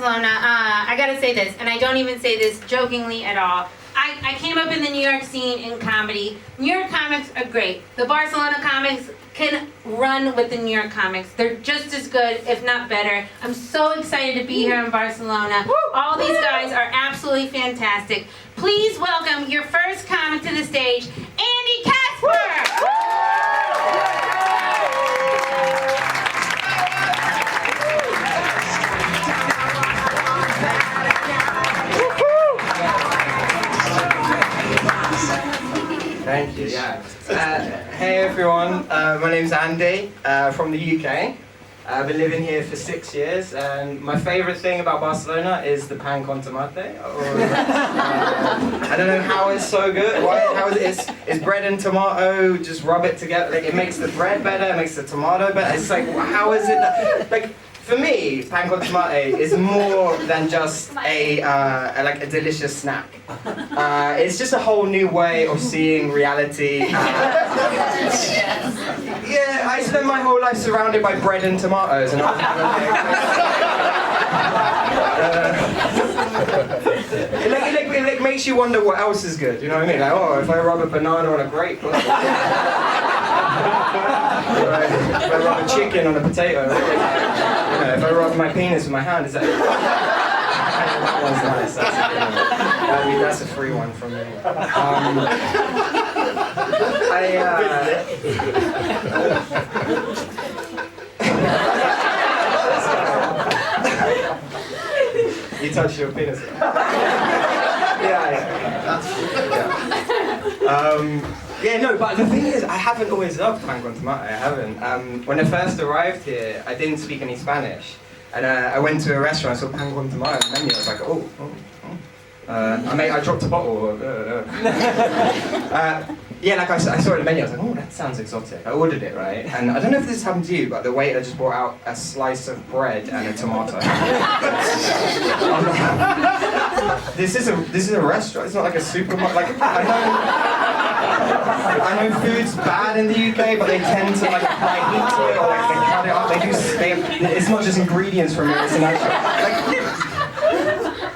Barcelona, I gotta say this, and I don't even say this jokingly at all. I came up in the New York scene in comedy. New York comics are great. The Barcelona comics can run with the New York comics. They're just as good, if not better. I'm so excited to be here in Barcelona. All these guys are absolutely fantastic. Please welcome your first comic to the stage, Andy Casper! Thank you, yeah. Hey everyone, my name's Andy, from the UK. I've been living here for 6 years, and my favourite thing about Barcelona is the pan con tomate. I don't know how it's so good. How is it? It's bread and tomato, just rub it together. Like, it makes the bread better, it makes the tomato better. It's like, how is it that, like, for me, pan con tomate is more than just a delicious snack. It's just a whole new way of seeing reality. Yeah, I spent my whole life surrounded by bread and tomatoes, and it makes you wonder what else is good. You know what I mean? Like, oh, if I rub a banana on a grape. If I rub a chicken on a potato, if I rub my penis with my hand, is that? That one's nice. That's a free one from me. You touched your penis. Yeah, no, but the thing is, I haven't always loved pan con tomate. I haven't. When I first arrived here, I didn't speak any Spanish, and I went to a restaurant. I saw pan con tomate on the menu. I was like, oh. I dropped a bottle. Yeah, like I saw it on the menu. I was like, oh, that sounds exotic. I ordered it, right? And I don't know if this happened to you, but the waiter just brought out a slice of bread and a tomato. This is a restaurant. It's not like a supermarket. Like, I know food's bad in the UK, but they tend to like apply heat to it, or like they cut it up. It's not just ingredients from it. It's an actual.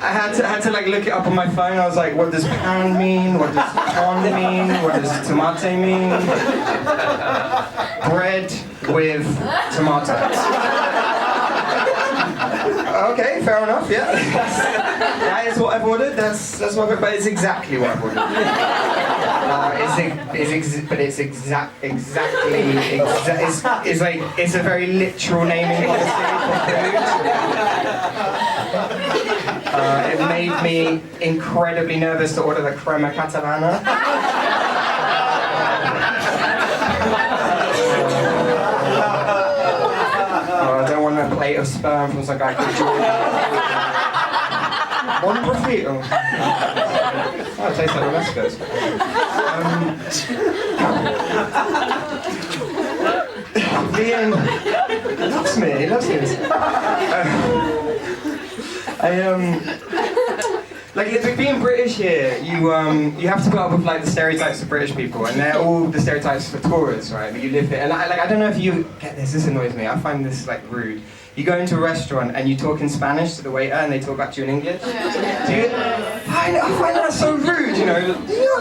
I had to like look it up on my phone. I was like, what does pan mean? What does con mean? What does tomate mean? Bread with tomatoes. Okay, fair enough. Yeah, that is what I've ordered. That's what. But it's exactly what I've ordered. It's a very literal naming policy for food. It made me incredibly nervous to order the crema catalana. I don't want a plate of sperm from some guy called Jordan. One profito. Oh, it tastes like Romesco's. He loves me. Like being British here, you have to put up with like the stereotypes of British people, and they're all the stereotypes for tourists, right? But you live here, and I don't know if you get this. This annoys me. I find this like rude. You go into a restaurant and you talk in Spanish to the waiter, and they talk back to you in English. I find that so rude. You know what I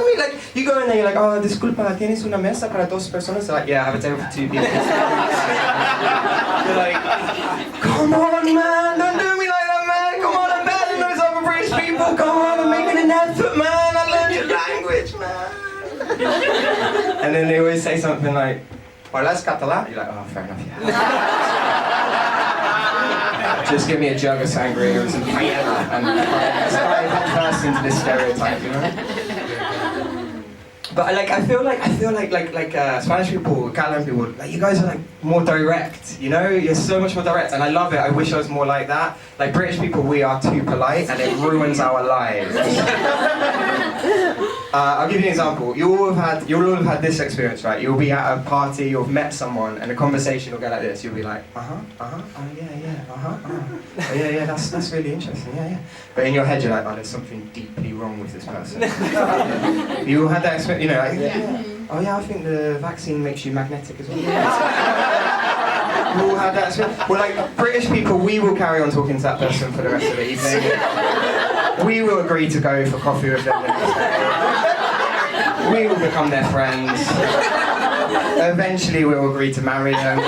mean? Like you go in there, you're like, oh, disculpa, tienes una mesa para dos personas? They're like, yeah, I have a table for 2 people. You're like, come on, man, don't do me like that, man. Come on, I'm better than those other British people. Come on, I'm making an effort, man. I learned your language, man. And then they always say something like, "Hablas catalán?" You're like, oh, fair enough, yeah. Just give me a jug of sangria and some paella, and let's dive first into this stereotype, you know. But like I feel like Spanish people, Catalan people, like you guys are like more direct, you know? You're so much more direct, and I love it. I wish I was more like that. Like British people, we are too polite, and it ruins our lives. I'll give you an example. You'll all have had this experience, right? You'll be at a party, you'll have met someone, and the conversation will go like this. You'll be like, oh yeah, that's really interesting, yeah. But in your head, you're like, oh, there's something deeply wrong with this person. You all had that experience, you know, like, oh yeah, I think the vaccine makes you magnetic as well. all had that experience. Well, like, British people, we will carry on talking to that person for the rest of the evening. We will agree to go for coffee with them the next day. We will become their friends. Eventually, we'll agree to marry them.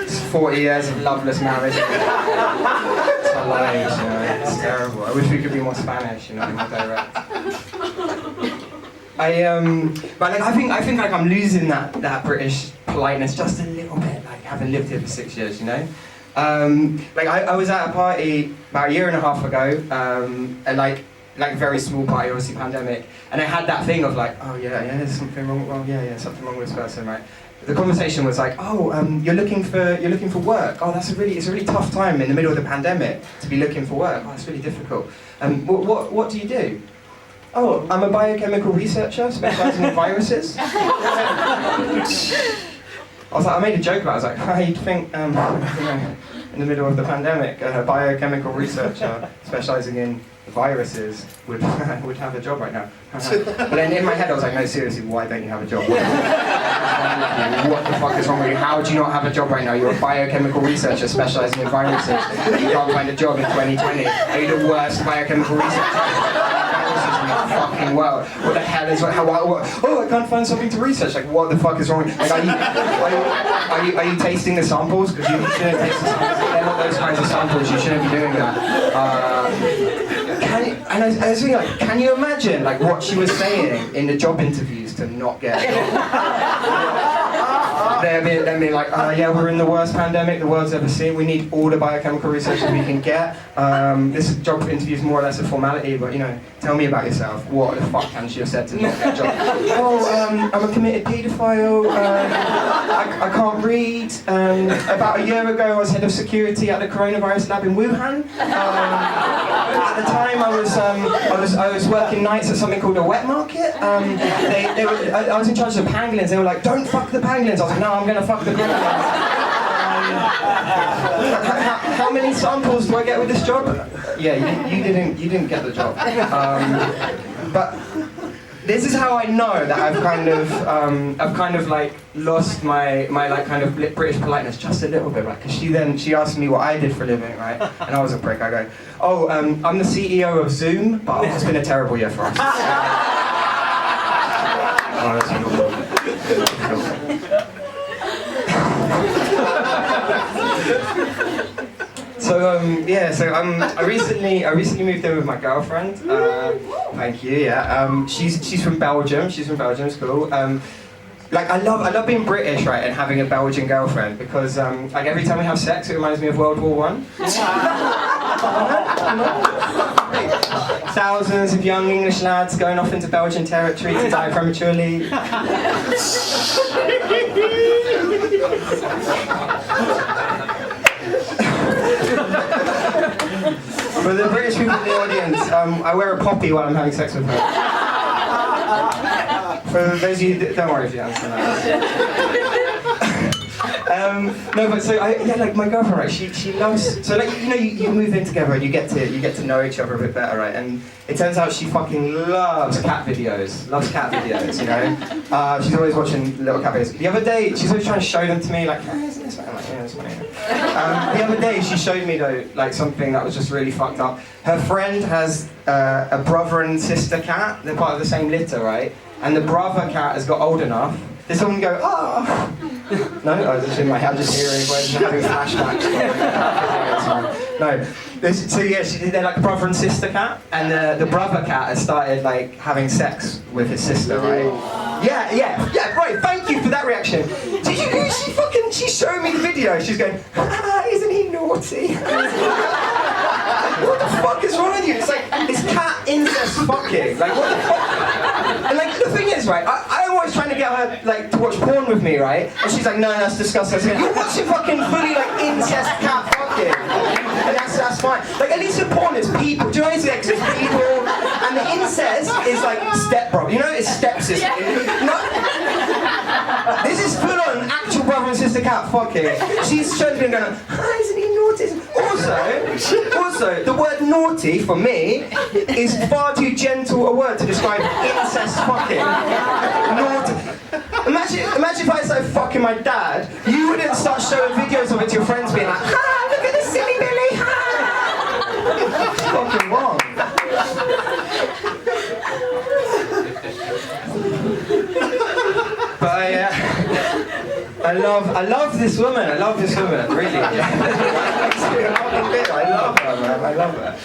It's 40 years of loveless marriage. It's our lives, you know, it's terrible. I wish we could be more Spanish, you know, more direct. But like, I think like I'm losing that British politeness just a little bit, like having lived here for 6 years, you know? Like I was at a party about a year and a half ago, and like very small party, obviously pandemic, and I had that thing of like, oh yeah, there's something wrong, well yeah, something wrong with this person, right? The conversation was like, oh, you're looking for work. Oh, it's a really tough time in the middle of the pandemic to be looking for work. Oh, it's really difficult. What do you do? Oh, I'm a biochemical researcher specialising in viruses. I was like, I made a joke about it. I was like, how you'd think, you know, in the middle of the pandemic, a biochemical researcher specialising in viruses would have a job right now. But then in my head I was like, no, seriously, why don't you have a job? What the fuck is wrong with you? How do you not have a job right now? You're a biochemical researcher specialising in viruses. You can't find a job in 2020. Are you the worst biochemical researcher? Fucking world. What the hell is what? Oh, I can't find something to research. Like, what the fuck is wrong? Like, are you tasting the samples? Because you shouldn't taste the samples. They're not those kinds of samples. You shouldn't be doing that. And I was thinking, like, can you imagine like what she was saying in the job interviews to not get a job? They'd be like, yeah, we're in the worst pandemic the world's ever seen. We need all the biochemical researchers we can get. This job interview is more or less a formality, but you know, tell me about yourself. What the fuck can she have said to not get a job? Oh, I'm a committed paedophile. I can't read. About a year ago, I was head of security at the coronavirus lab in Wuhan. At the time, I was working nights at something called a wet market. I was in charge of the pangolins. They were like, don't fuck the pangolins. I was like, no, I'm gonna fuck the pangolins. How many samples do I get with this job? Yeah, you didn't get the job. But this is how I know that I've kind of like lost my like kind of British politeness just a little bit, right? Because she asked me what I did for a living, right? And I was a prick. I go, oh, I'm the CEO of Zoom, but it's been a terrible year for us. Oh, that's cool. I recently moved in with my girlfriend. Thank you. Yeah. She's from Belgium. It's cool. Like I love being British, right, and having a Belgian girlfriend because like every time we have sex, it reminds me of World War I. Thousands of young English lads going off into Belgian territory to die prematurely. For the British people in the audience, I wear a poppy while I'm having sex with her. For those of you that don't worry if you understand that. No, but so like my girlfriend, right? She loves, so like you know you move in together and you get to know each other a bit better, right? And it turns out she fucking loves cat videos, you know. She's always watching little cat videos. The other day, she's always trying to show them to me, like, oh, isn't this funny? I'm like, yeah, it's funny. The other day, she showed me though, like something that was just really fucked up. Her friend has a brother and sister cat. They're part of the same litter, right? And the brother cat has got old enough. Did someone go, oh? No, I was just in my head, I'm just hearing voices, having flashbacks. No, they're like a brother and sister cat, and the brother cat has started like having sex with his sister, right? Yeah, right. Thank you for that reaction. Did you? She showed me the video. She's going, isn't he naughty? What the fuck is wrong with you? It's like this cat incest fucking. Like what the fuck? And like the thing is, right? I'm always trying to get her like to watch porn with me, right? And she's like, no, that's disgusting. I was like, you're watching fucking fully like incest cat fucking, and that's fine. Like at least the porn is people. Do you know what it's people? And the incest is like stepbrother. You know, it's stepsister. No, this is full on actual brother and sister cat fucking. She's showing me going, isn't he naughty? Also, the word naughty for me is far too gentle a word to describe incest fucking. Naughty. Imagine if I started fucking my dad, you wouldn't start showing videos of it to your friends being like, ha, look at this silly Billy, ha! It's fucking wrong. But I love this woman. I love this woman, really. I love her, man. I love her.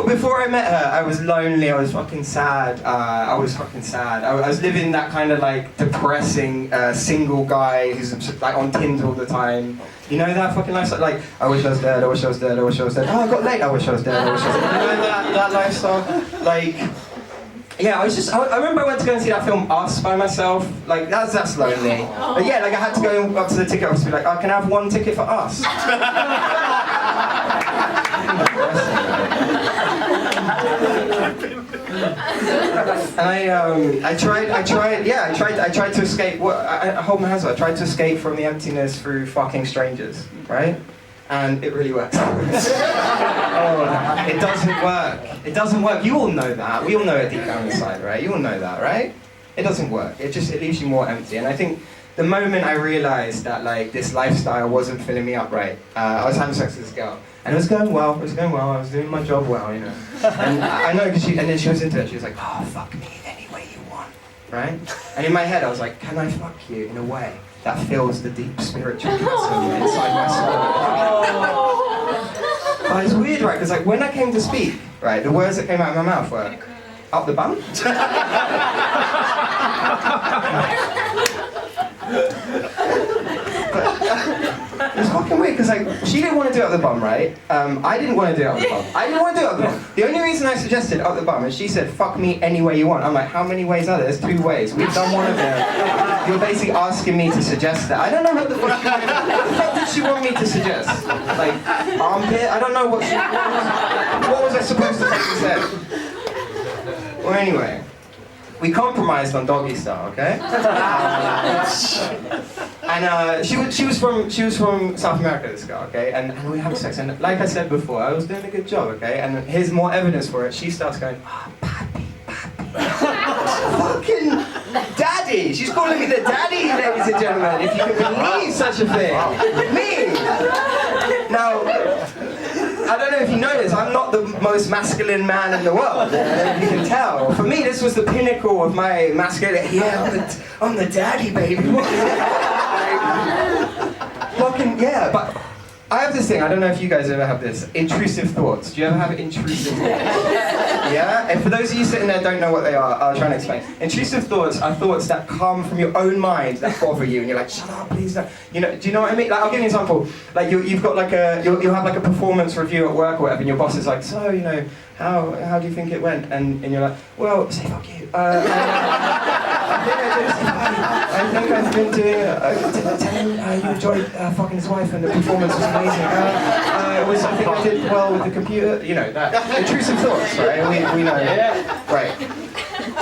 Before I met her, I was lonely. I was fucking sad. I was living that kind of like depressing single guy who's like on Tinder all the time. You know that fucking lifestyle? Like, I wish I was dead. I wish I was dead. I wish I was dead. Oh, I got late. I wish I was dead. I wish I was dead. You know that lifestyle? Like. Yeah, I remember I went to go and see that film Us by myself. Like, that's lonely. But yeah, like I had to go up to the ticket office and be like, oh, can I have one ticket for Us? And I tried to escape. I hold my hands up. I tried to escape from the emptiness through fucking strangers, right? And it really works. Oh, it doesn't work. It doesn't work. You all know that. We all know it deep down inside, right? You all know that, right? It doesn't work. It leaves you more empty. And I think the moment I realized that like this lifestyle wasn't filling me up right, I was having sex with this girl, and it was going well. I was doing my job well, you know. And I know because and then she was into it. She was like, "Oh, fuck me any way you want," right? And in my head, I was like, "Can I fuck you in a way that fills the deep spiritual chasm inside my soul?" But it's weird, right? Because like when I came to speak, right, the words that came out of my mouth were, "Up the bum." It's fucking weird because like she didn't want to do it up the bum, right? I didn't want to do it up the bum. I didn't want to do it up the bum. The only reason I suggested up the bum is she said, "Fuck me any way you want." I'm like, how many ways are there? There's 2 ways. We've done one of them. You're basically asking me to suggest that. I don't know what the fuck did she want me to suggest? Like armpit? I don't know what she. What was I supposed to say? Well, anyway. We compromised on doggy style, okay? And she was from South America, this girl, okay? And we had sex, and like I said before, I was doing a good job, okay? And here's more evidence for it. She starts going, "Oh, papi, papi." Fucking daddy! She's calling me the daddy, ladies and gentlemen, if you can believe such a thing. Me! Now, I don't know if you know this, I'm not the most masculine man in the world, you can tell. For me, this was the pinnacle of my masculinity. Yeah, I'm the daddy, baby. Fucking, yeah, but I have this thing, I don't know if you guys ever have this, intrusive thoughts. Do you ever have intrusive thoughts? Yeah? And for those of you sitting there don't know what they are, I'll try and explain. Intrusive thoughts are thoughts that come from your own mind that bother you, and you're like, shut up, please don't. You know, do you know what I mean? Like, I'll give you an example. Like, you've got like you'll have like a performance review at work or whatever, and your boss is like, so, you know, how do you think it went? And you're like, well, say fuck you. I think I've been doing it. Tell him you enjoyed fucking his wife and the performance was amazing. I think I did well with the computer. You know, that intrusive thoughts, right? We know. Yeah. Right.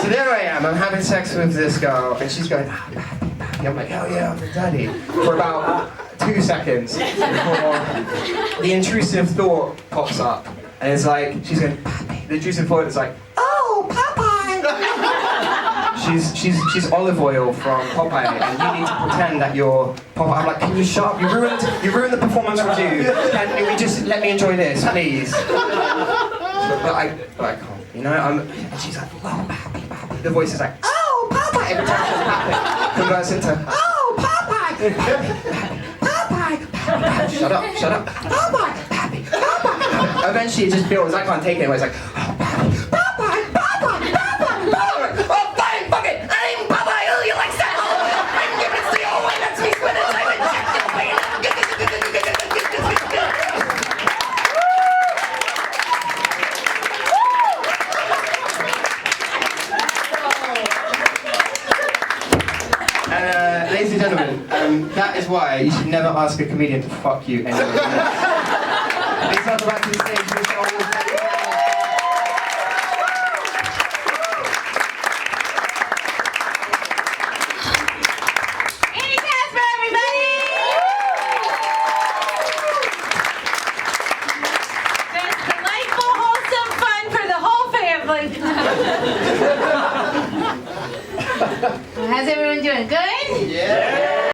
So there I am. I'm having sex with this girl, and she's going, "Ah, papi, papi." I'm like, "Hell yeah, I'm the daddy." For about 2 seconds before the intrusive thought pops up, and it's like she's going, "Papi." The intrusive thought is like, "Oh, Popeye." She's olive oil from Popeye, and you need to pretend that you're Popeye. I'm like, "Can you shut up? You ruined the performance review. Can you just let me enjoy this, please?" But I can't. You know, and she's like, "Oh, papi, papi." The voice is like, "Oh, Popeye." Every time she's papi, converts into, "Oh, Popeye, papi, Popeye, Popeye." Shut up. Popeye, papi, Popeye. Eventually, it just builds. I can't take it anymore. It's like, "Oh, papi, Popeye, Popeye, Popeye, Popeye." Oh, fine, fuck it. I'm Popeye. Oh, you like that? Oh, I'm giving it to you. Oh, that's me with it. Ladies and gentlemen, that is why you should never ask a comedian to fuck you anyway. Please welcome back to the stage, Mr. Old. Hey, Casper, everybody! There's delightful, wholesome fun for the whole family. How's doing? Good? Yeah.